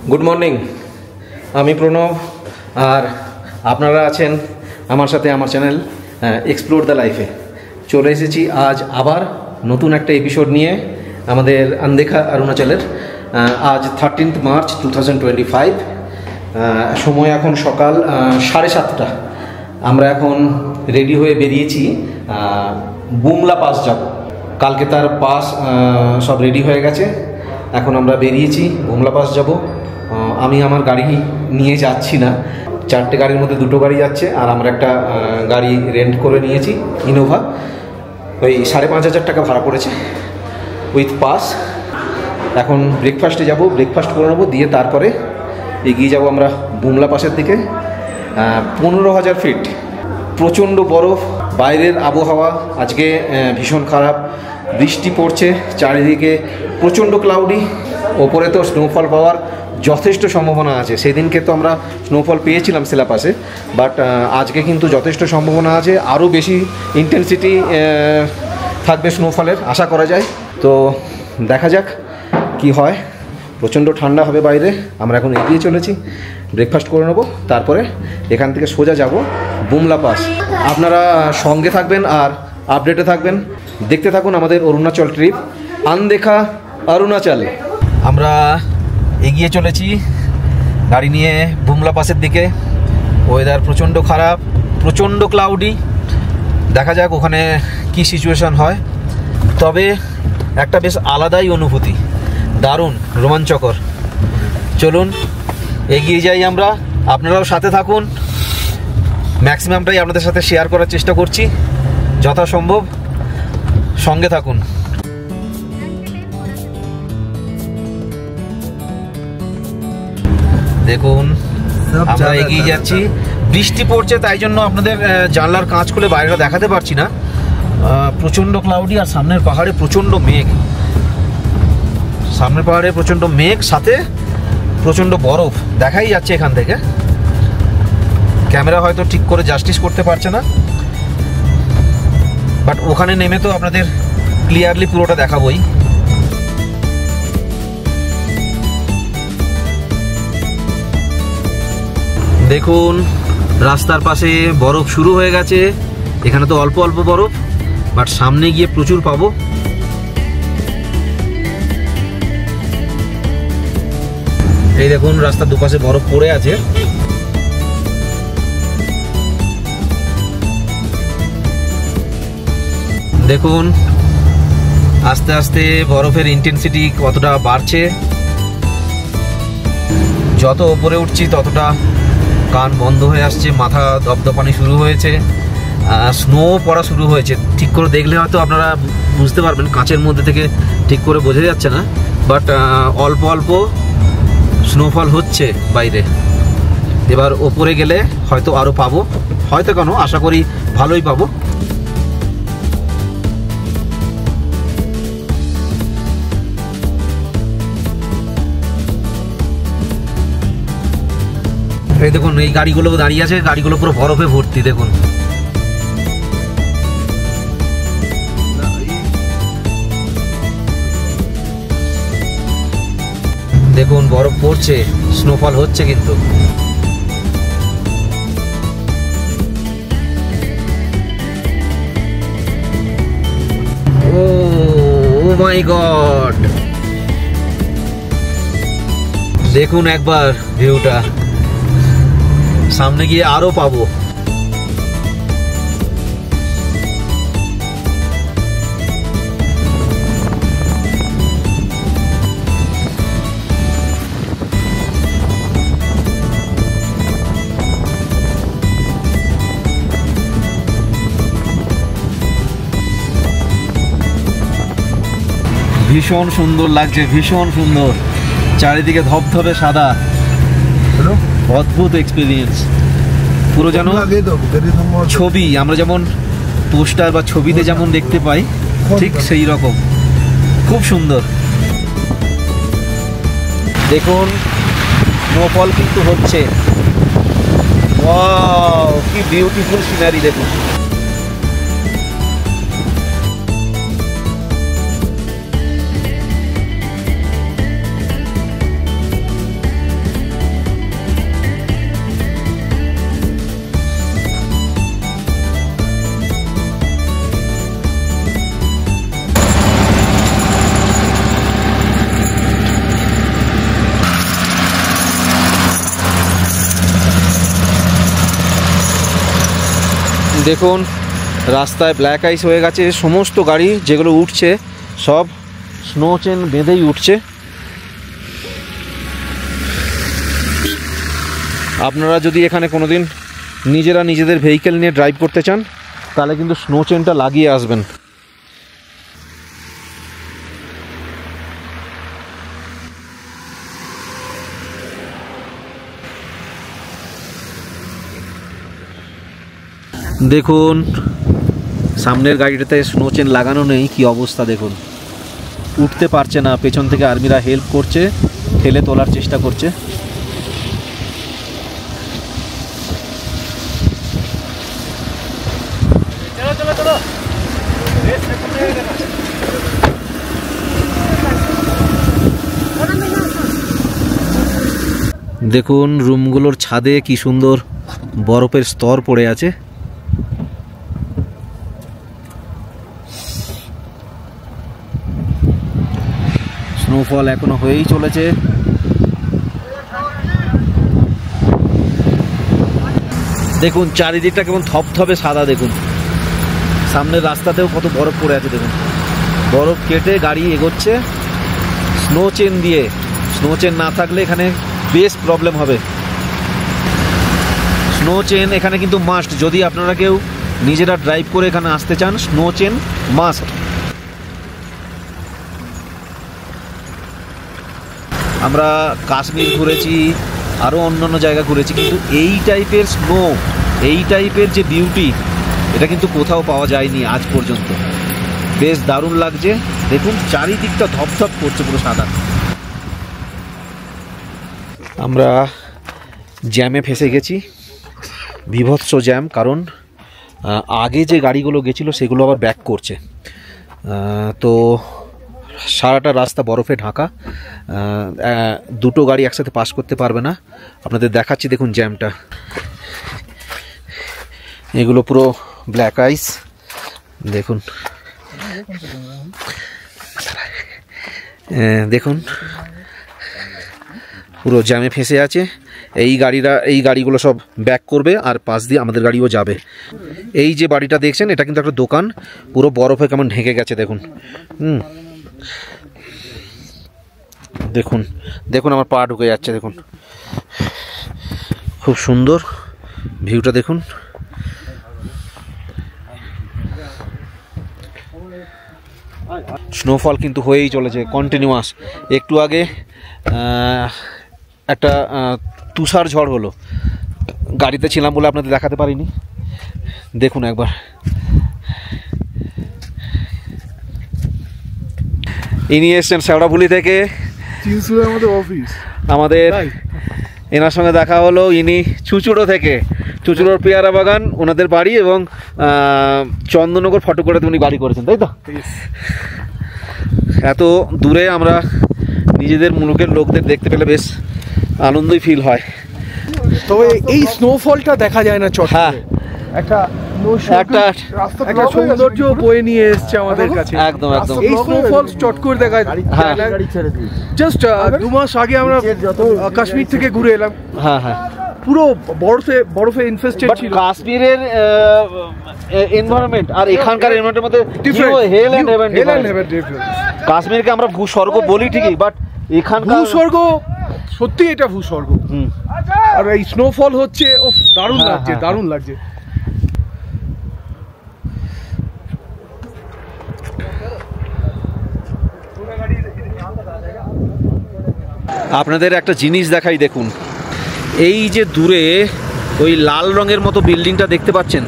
Good morning, আমি প্রণব আর আপনারা আছেন আমার সাথে আমার চ্যানেল এক্সপ্লোর দ্য লাইফে। চলে এসেছি আজ আবার নতুন একটা এপিসোড নিয়ে আমাদের আনদেখা অরুণাচলের। আজ 13 মার্চ 2025, সময় এখন সকাল 7:30। আমরা এখন রেডি হয়ে বেরিয়েছি বুমলা পাস যাব। কালকে তার পাস সব রেডি হয়ে গেছে, এখন আমরা বেরিয়েছি বুমলা পাস যাব। আমি আমার গাড়ি নিয়ে যাচ্ছি না, 4টে গাড়ির মধ্যে 2টো গাড়ি যাচ্ছে আর আমরা একটা গাড়ি রেন্ট করে নিয়েছি ইনোভা। ওই 5,500 টাকা ভাড়া পড়েছে উইথ পাস। এখন ব্রেকফাস্টে যাব, ব্রেকফাস্ট করে নেবো, দিয়ে তারপরে এগিয়ে যাব আমরা বুমলা পাসের দিকে। 15,000 ফিট, প্রচণ্ড বরফ, বাইরের আবহাওয়া আজকে ভীষণ খারাপ, বৃষ্টি পড়ছে চারিদিকে, প্রচণ্ড ক্লাউডি। ওপরে তো স্নোফল পাওয়ার যথেষ্ট সম্ভাবনা আছে। সেদিনকে তো আমরা স্নোফল পেয়েছিলাম সিলাপাসে, বাট আজকে কিন্তু যথেষ্ট সম্ভাবনা আছে, আরও বেশি ইন্টেন্সিটি থাকবে স্নোফলের আশা করা যায়। তো দেখা যাক কি হয়। প্রচণ্ড ঠান্ডা হবে বাইরে। আমরা এখন এগিয়ে চলেছি, ব্রেকফাস্ট করে নেবো, তারপরে এখান থেকে সোজা যাব বুমলা পাস। আপনারা সঙ্গে থাকবেন আর আপডেটে থাকবেন, দেখতে থাকুন আমাদের অরুণাচল ট্রিপ, আনদেখা অরুণাচল। আমরা এগিয়ে চলেছি গাড়ি নিয়ে বুমলা পাসের দিকে। ওয়েদার প্রচণ্ড খারাপ, প্রচণ্ড ক্লাউডি। দেখা যাক ওখানে কি সিচুয়েশান হয়। তবে একটা বেশ আলাদাই অনুভূতি, দারুণ রোমাঞ্চকর। চলুন এগিয়ে যাই আমরা, আপনারাও সাথে থাকুন। ম্যাক্সিমামটাই আপনাদের সাথে শেয়ার করার চেষ্টা করছি যথাসম্ভব, সঙ্গে থাকুন। দেখুন আমরা এগিয়ে যাচ্ছি, বৃষ্টি পড়ছে তাই জন্য আপনাদের জানলার কাঁচ খুলে বাইরেটা দেখাতে পারছি না। প্রচণ্ড ক্লাউডি আর সামনের পাহাড়ে প্রচণ্ড মেঘ, সামনের পাহাড়ে প্রচণ্ড মেঘ, সাথে প্রচণ্ড বরফ দেখাই যাচ্ছে এখান থেকে। ক্যামেরা হয়তো ঠিক করে জাস্টিস করতে পারছে না, বাট ওখানে নেমে তো আপনাদের ক্লিয়ারলি পুরোটা দেখাবোই। দেখুন রাস্তার পাশে বরফ শুরু হয়ে গেছে। এখানে তো অল্প অল্প বরফ, বাট সামনে গিয়ে প্রচুর পাবো। এই দেখুন রাস্তার দুপাশে বরফ পড়ে আছে। দেখুন আস্তে আস্তে বরফের ইন্টেন্সিটি কতটা বাড়ছে। যত উপরে উঠছি ততটা কান বন্ধ হয়ে আসছে, মাথা দপদপানি শুরু হয়েছে, স্নো পড়া শুরু হয়েছে। ঠিক করে দেখলে হয়তো আপনারা বুঝতে পারবেন, কাঁচের মধ্যে থেকে ঠিক করে বোঝা যাচ্ছে না, বাট অল্প অল্প স্নোফল হচ্ছে বাইরে। এবার ওপরে গেলে হয়তো আরও পাবো, হয়তো কেন আশা করি ভালোই পাবো। এই দেখুন এই গাড়িগুলো দাঁড়িয়ে আছে, গাড়িগুলো পুরো বরফে ভর্তি। দেখুন দেখুন বরফ পড়ছে, স্নোফল হচ্ছে কিন্তু। ও মাই গড, দেখুন একবার ভিউটা। সামনে গিয়ে আরো পাবো। ভীষণ সুন্দর লাগছে, ভীষণ সুন্দর, চারিদিকে ধবধবে সাদা, অদ্ভুত এক্সপিরিয়েন্স। পুরো যেন ছবি, আমরা যেমন পোস্টার বা ছবিতে যেমন দেখতে পাই ঠিক সেই রকম, খুব সুন্দর। দেখুন স্নোফল কিন্তু হচ্ছে, ওয়াও কি বিউটিফুল সিনারি। দেখুন দেখুন রাস্তায় ব্ল্যাক আইস হয়ে গেছে, সমস্ত গাড়ি যেগুলো উঠছে সব স্নো চেন বেঁধেই উঠছে। আপনারা যদি এখানে কোনোদিন নিজেরা নিজেদের ভেহিকেল নিয়ে ড্রাইভ করতে চান তাহলে কিন্তু স্নো চেনটা লাগিয়ে আসবেন। দেখুন সামনের গাড়িটাতে স্নো চেন লাগানো নেই, কি অবস্থা দেখুন, উঠতে পারছে না। পেছন থেকে আর্মিরা হেল্প করছে, ঠেলে তোলার চেষ্টা করছে। দেখুন রুমগুলোর ছাদে কি সুন্দর বরফের স্তর পড়ে আছে। স্নোফল এখনো হয়েই চলেছে। দেখুন চারিদিকটা কেমন থপথপে সাদা। দেখুন সামনের রাস্তাতেও কত বরফ পড়ে আছে। দেখুন বরফ কেটে গাড়ি এগোচ্ছে স্নো চেন দিয়ে। স্নো চেন না থাকলে এখানে বেশ প্রবলেম হবে। স্নো চেন এখানে কিন্তু মাস্ট, যদি আপনারা কেউ নিজেরা ড্রাইভ করে এখানে আসতে চান স্নো চেন মাস্ট। আমরা কাশ্মীর ঘুরেছি, আরও অন্যান্য জায়গা ঘুরেছি, কিন্তু এই টাইপের স্নো, এই টাইপের যে বিউটি, এটা কিন্তু কোথাও পাওয়া যায়নি আজ পর্যন্ত। বেশ দারুণ লাগছে। দেখুন চারিদিকটা ধপধপ করছে পুরো সাদা। আমরা জ্যামে ফেসে গেছি, বীভৎস জ্যাম, কারণ আগে যে গাড়িগুলো গেছিলো সেগুলো আবার ব্যাক করছে। তো সারাটা রাস্তা বরফে ঢাকা, দুটো গাড়ি একসাথে পাস করতে পারবে না। আপনাদের দেখাচ্ছি দেখুন জ্যামটা, এগুলো পুরো ব্ল্যাক আইস। দেখুন দেখুন পুরো জ্যামে ফেসে আছে। এই গাড়িগুলো সব ব্যাক করবে আর পাশ দিয়ে আমাদের গাড়িও যাবে। এই যে বাড়িটা দেখছেন এটা কিন্তু একটা দোকান, পুরো বরফে কেমন ঢেকে গেছে দেখুন। দেখুন দেখুন আমার পা ঢুকে যাচ্ছে। দেখুন খুব সুন্দর ভিউটা দেখুন। স্নোফল কিন্তু হয়েই চলেছে কন্টিনিউয়াস। একটু আগে একটা তুষার ঝড় হলো, গাড়িতে ছিলাম বলে আপনাদের দেখাতে পারিনি। দেখুন একবার, ইনি এসছেন শেওড়াফুলি থেকে, আমাদের এনার সঙ্গে দেখা হলো। ইনি চুচুড়ো থেকে, চুচুড়োর পেয়ারা বাগান ওনাদের বাড়ি, এবং চন্দননগর ফটোকরাতে উনি বাড়ি করেছেন, তাই তো? এত দূরে আমরা নিজেদের মুলুকের লোকদের দেখতে পেলে বেশ আনন্দই ফিল হয়। তবে এই স্নোফলটা দেখা যায় না চট। হ্যাঁ, একটা সৌন্দর্য বয়ে নিয়ে এসছে আমাদের কাছে। একদম একদম এই স্নোফল চট করে দেখা যায়। জাস্ট 2 মাস আগে আমরা কাশ্মীর থেকে ঘুরে এলাম। হ্যাঁ হ্যাঁ, পুরো বরফে ইনফেস্টেড ছিল। কাশ্মীরের এনভায়রনমেন্ট আর এখানকার এনভায়রনমেন্টের মধ্যে হেল এন্ড হেভেন। কাশ্মীরকে আমরা ভূস্বর্গ বলি ঠিকই, বাট এখানকার ভূস্বর্গ সত্যি, এটা ভূস্বর্গ। আর এই স্নোফল হচ্ছে দারুণ লাগছে, দারুণ লাগছে। আপনাদের একটা জিনিস দেখাই, দেখুন এই যে দূরে ওই লাল রঙের মতো বিল্ডিংটা দেখতে পাচ্ছেন,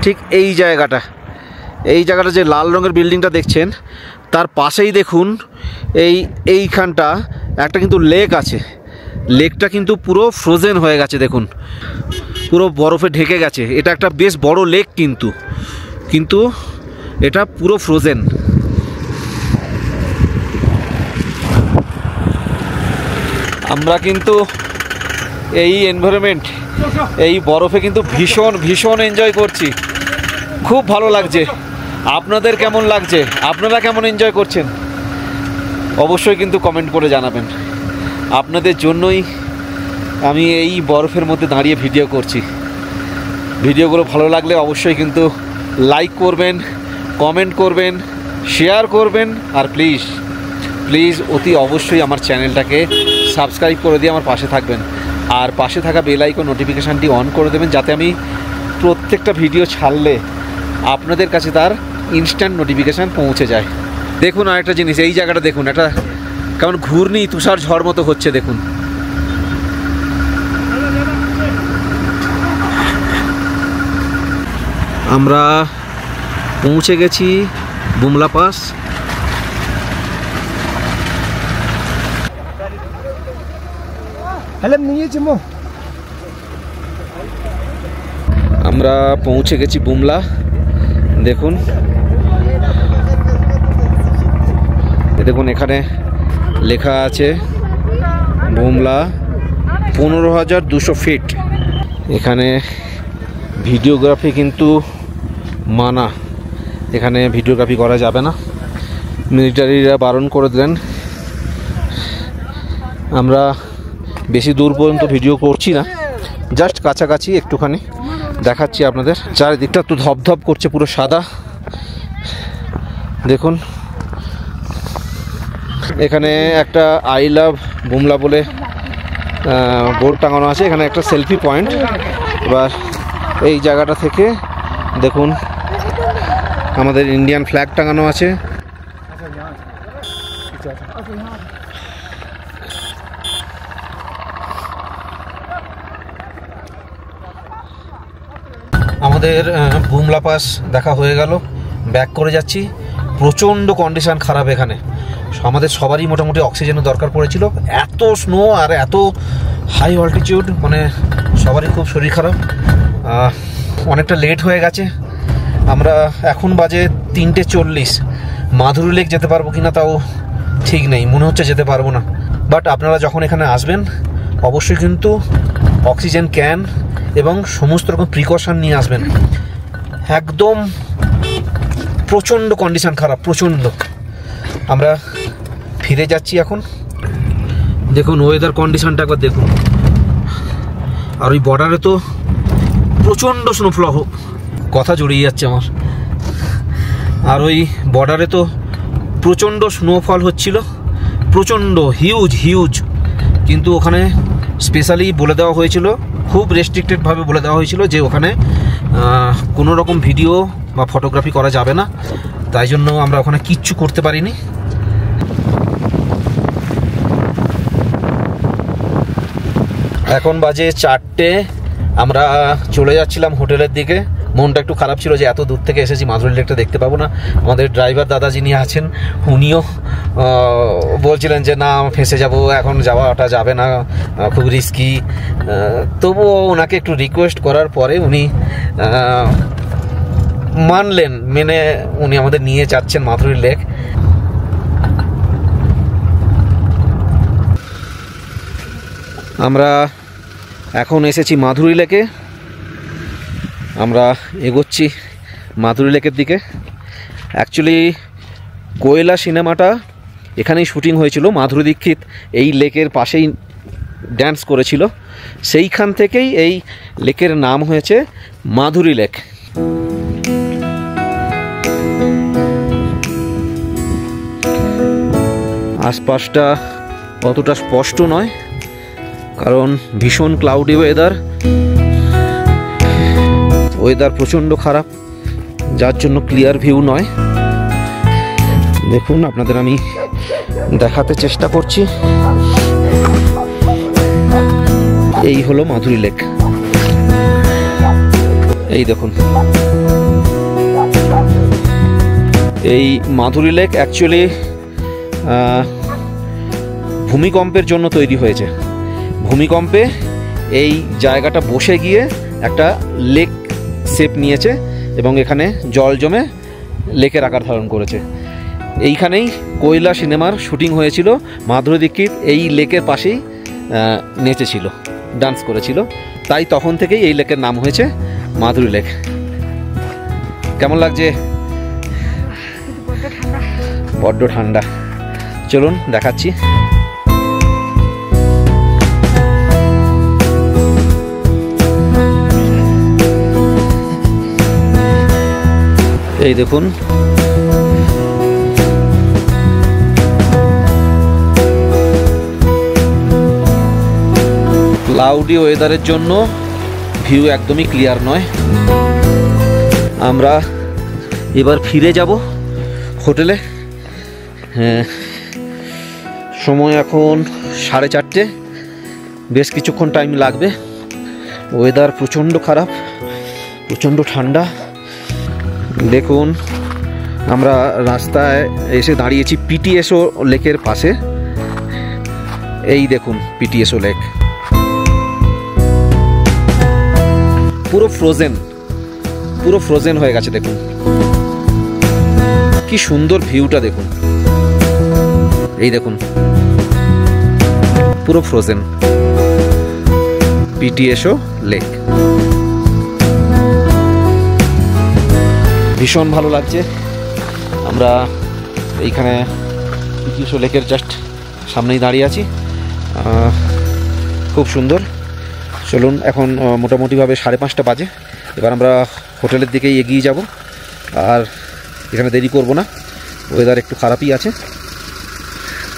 ঠিক এই জায়গাটা যে লাল রঙের বিল্ডিংটা দেখছেন তার পাশেই দেখুন এইখানটা একটা কিন্তু লেক আছে। লেকটা কিন্তু পুরো ফ্রোজেন হয়ে গেছে। দেখুন পুরো বরফে ঢেকে গেছে। এটা একটা বেশ বড় লেক, কিন্তু এটা পুরো ফ্রোজেন। আমরা কিন্তু এই এনভায়রনমেন্ট, এই বরফে কিন্তু ভীষণ এনজয় করছি। খুব ভালো লাগছে। আপনাদের কেমন লাগছে? আপনারা কেমন এনজয় করছেন? অবশ্যই কিন্তু কমেন্ট করে জানাবেন। আপনাদের জন্যই আমি এই বরফের মধ্যে দাঁড়িয়ে ভিডিও করছি। ভিডিওগুলো ভালো লাগলে অবশ্যই কিন্তু লাইক করবেন, কমেন্ট করবেন, শেয়ার করবেন, আর প্লিজ প্লিজ অতি অবশ্যই আমার চ্যানেলটাকে সাবস্ক্রাইব করে দিয়ে আমার পাশে থাকবেন। আর পাশে থাকা বেল আইকন নোটিফিকেশানটি অন করে দেবেন, যাতে আমি প্রত্যেকটা ভিডিও ছাড়লে আপনাদের কাছে তার ইনস্ট্যান্ট নোটিফিকেশান পৌঁছে যায়। দেখুন আরেকটা জিনিস, এই জায়গাটা দেখুন, একটা কেমন ঘূর্ণি তুষার ঝড় মতো হচ্ছে দেখুন। আমরা পৌঁছে গেছি বুমলা পাস। আমরা পৌঁছে গেছি বুমলা। দেখুন দেখুন এখানে লেখা আছে বুমলা 15,200 ফিট। এখানে ভিডিওগ্রাফি কিন্তু মানা, এখানে ভিডিওগ্রাফি করা যাবে না, মিলিটারিরা বারণ করে দিলেন। আমরা বেশি দূর পর্যন্ত ভিডিও করছি না, জাস্ট কাছাকাছি একটুখানি দেখাচ্ছি আপনাদের। চারিদিকটা তো ধপধপ করছে, পুরো সাদা। দেখুন এখানে একটা আই লাভ বুমলা বলে বোর্ড টাঙানো আছে। এখানে একটা সেলফি পয়েন্ট। এবার এই জায়গাটা থেকে দেখুন আমাদের ইন্ডিয়ান ফ্ল্যাগ টাঙানো আছে। আমাদের বুমলা পাস দেখা হয়ে গেল, ব্যাক করে যাচ্ছি। প্রচণ্ড কন্ডিশান খারাপ এখানে, আমাদের সবারই মোটামুটি অক্সিজেনের দরকার পড়েছিল। এত স্নো আর এত হাই অল্টিটিউড, মানে সবারই খুব শরীর খারাপ। অনেকটা লেট হয়ে গেছে। আমরা এখন বাজে 3:40। মাধুরী লেক যেতে পারবো কিনা তাও ঠিক নেই, মনে হচ্ছে যেতে পারবো না। বাট আপনারা যখন এখানে আসবেন অবশ্যই কিন্তু অক্সিজেন ক্যান এবং সমস্ত রকম প্রিকশন নিয়ে আসবেন। একদম প্রচণ্ড কন্ডিশন খারাপ, প্রচণ্ড। আমরা ফিরে যাচ্ছি এখন। দেখুন ওয়েদার কন্ডিশনটা একবার দেখুন। আর ওই বর্ডারে তো প্রচণ্ড স্নোফল, কথা জড়িয়ে যাচ্ছে আমার। আর ওই বর্ডারে তো প্রচণ্ড স্নোফল হচ্ছিল, প্রচণ্ড হিউজ হিউজ। কিন্তু ওখানে স্পেশালি বলে দেওয়া হয়েছিল, খুব রেস্ট্রিক্টেডভাবে বলে দেওয়া হয়েছিল যে ওখানে কোনো রকম ভিডিও বা ফটোগ্রাফি করা যাবে না। তাই জন্য আমরা ওখানে কিচ্ছু করতে পারিনি। এখন বাজে 4টে। আমরা চলে যাচ্ছিলাম হোটেলের দিকে। মনটা একটু খারাপ ছিল যে এত দূর থেকে এসেছি, মাধুরী লেকটা দেখতে পাবো না। আমাদের ড্রাইভার দাদা যিনি আছেন উনিও বলছিলেন যে না ফেঁসে যাব, এখন যাওয়াটা যাবে না, খুব রিস্কি। তবুও ওনাকে একটু রিকোয়েস্ট করার পরে উনি মানলেন, মেনে উনি আমাদের নিয়ে যাচ্ছেন মাধুরী লেক। আমরা এখন এসেছি মাধুরী লেকে। আমরা এগোচ্ছি মাধুরী লেকের দিকে। অ্যাকচুয়ালি কোয়েলা সিনেমাটা এখানেই শুটিং হয়েছিল। মাধুরী দীক্ষিত এই লেকের পাশেই ড্যান্স করেছিল, সেইখান থেকেই এই লেকের নাম হয়েছে মাধুরী লেক। আশপাশটা অতটা স্পষ্ট নয়, কারণ ভীষণ ক্লাউডি ওয়েদার প্রচণ্ড খারাপ, যার জন্য ক্লিয়ার ভিউ নয়। দেখুন আপনাদের আমি দেখাতে চেষ্টা করছি। এই হলো মাধুরী লেক। এই দেখুন, এই মাধুরী লেক অ্যাকচুয়ালি ভূমিকম্পের জন্য তৈরি হয়েছে। ভূমিকম্পে এই জায়গাটা বসে গিয়ে একটা লেক শেপ নিয়েছে এবং এখানে জল জমে লেকের আকার ধারণ করেছে। এইখানেই কোয়েলা সিনেমার শুটিং হয়েছিল। মাধুরী দীক্ষিত এই লেকের পাশেই নেচেছিল, ডান্স করেছিল, তাই তখন থেকেই এই লেকের নাম হয়েছে মাধুরী লেক। কেমন লাগছে? বড্ড ঠান্ডা। চলুন দেখাচ্ছি। এই দেখুন ক্লাউডি ওয়েদারের জন্য ভিউ একদমই ক্লিয়ার নয়। আমরা এবার ফিরে যাব হোটেলে। সময় এখন 4:30, বেশ কিছুক্ষণ টাইম লাগবে। ওয়েদার প্রচণ্ড খারাপ, প্রচণ্ড ঠান্ডা। দেখুন আমরা রাস্তায় এসে দাঁড়িয়েছি পিটিএসও লেকের পাশে। এই দেখুন পিটিএসও লেক পুরো ফ্রোজেন হয়ে গেছে। দেখুন কি সুন্দর ভিউটা, দেখুন এই দেখুন পুরো ফ্রোজেন পিটিএসও লেক। ভীষণ ভালো লাগছে। আমরা এইখানে পিটিএসও লেকের জাস্ট সামনেই দাঁড়িয়ে আছি। খুব সুন্দর। চলুন, এখন মোটামুটিভাবে 5:30 বাজে। এবার আমরা হোটেলের দিকেই এগিয়ে যাব, আর এখানে দেরি করব না। ওয়েদার একটু খারাপই আছে।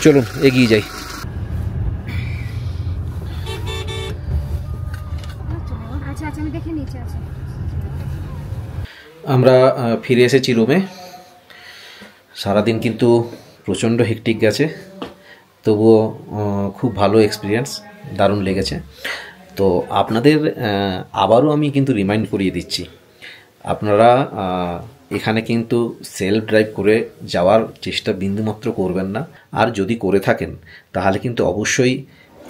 চলুন এগিয়ে যাই। আমরা ফিরে এসেছি রুমে। সারাদিন কিন্তু প্রচণ্ড হেক্টিক গেছে, তবুও খুব ভালো এক্সপিরিয়েন্স, দারুণ লেগেছে। তো আপনাদের আবারও আমি কিন্তু রিমাইন্ড করিয়ে দিচ্ছি, আপনারা এখানে কিন্তু সেলফ ড্রাইভ করে যাওয়ার চেষ্টা বিন্দুমাত্র করবেন না। আর যদি করে থাকেন তাহলে কিন্তু অবশ্যই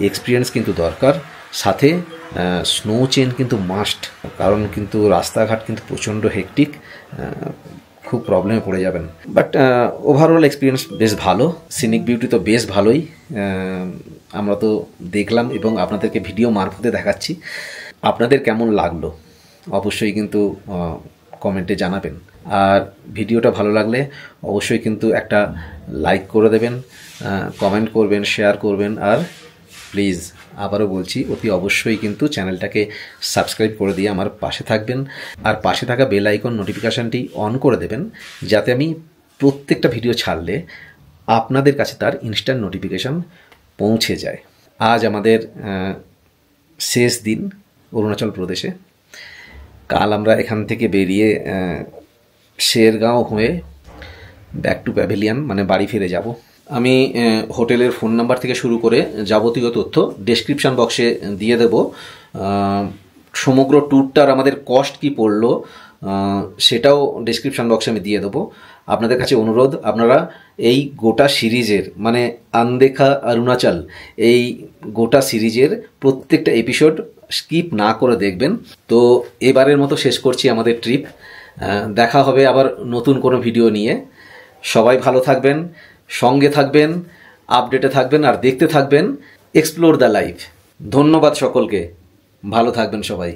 এক্সপিরিয়েন্স কিন্তু দরকার, সাথে স্নো চেন কিন্তু মাস্ট, কারণ কিন্তু রাস্তাঘাট কিন্তু প্রচণ্ড হেক্টিক, খুব প্রবলেমে পড়ে যাবেন। বাট ওভারঅল এক্সপিরিয়েন্স বেশ ভালো। সিনিক বিউটি তো বেশ ভালোই আমরা তো দেখলাম এবং আপনাদেরকে ভিডিও মারফতে দেখাচ্ছি। আপনাদের কেমন লাগলো অবশ্যই কিন্তু কমেন্টে জানাবেন। আর ভিডিওটা ভালো লাগলে অবশ্যই কিন্তু একটা লাইক করে দেবেন, কমেন্ট করবেন, শেয়ার করবেন। আর প্লিজ আবারও বলছি, অতি অবশ্যই কিন্তু চ্যানেলটাকে সাবস্ক্রাইব করে দিয়ে আমার পাশে থাকবেন। আর পাশে থাকা বেল আইকন নোটিফিকেশানটি অন করে দেবেন, যাতে আমি প্রত্যেকটা ভিডিও ছাড়লে আপনাদের কাছে তার ইনস্ট্যান্ট নোটিফিকেশান পৌঁছে যায়। আজ আমাদের শেষ দিন অরুণাচল প্রদেশে। কাল আমরা এখান থেকে বেরিয়ে শেরগাঁও হয়ে ব্যাক টু প্যাভিলিয়ন মানে বাড়ি ফিরে যাব। আমি হোটেলের ফোন নাম্বার থেকে শুরু করে যাবতীয় তথ্য ডেসক্রিপশান বক্সে দিয়ে দেব। সমগ্র ট্যুরটার আমাদের কস্ট কি পড়লো সেটাও ডেসক্রিপশান বক্সে আমি দিয়ে দেবো। আপনাদের কাছে অনুরোধ, আপনারা এই গোটা সিরিজের মানে আনদেখা অরুণাচল, এই গোটা সিরিজের প্রত্যেকটা এপিসোড স্কিপ না করে দেখবেন। তো এবারের মতো শেষ করছি আমাদের ট্রিপ। দেখা হবে আবার নতুন কোনো ভিডিও নিয়ে। সবাই ভালো থাকবেন, সঙ্গে থাকবেন, আপডেটে থাকবেন আর দেখতে থাকবেন এক্সপ্লোর দ্য লাইফ। ধন্যবাদ সকলকে, ভালো থাকবেন সবাই।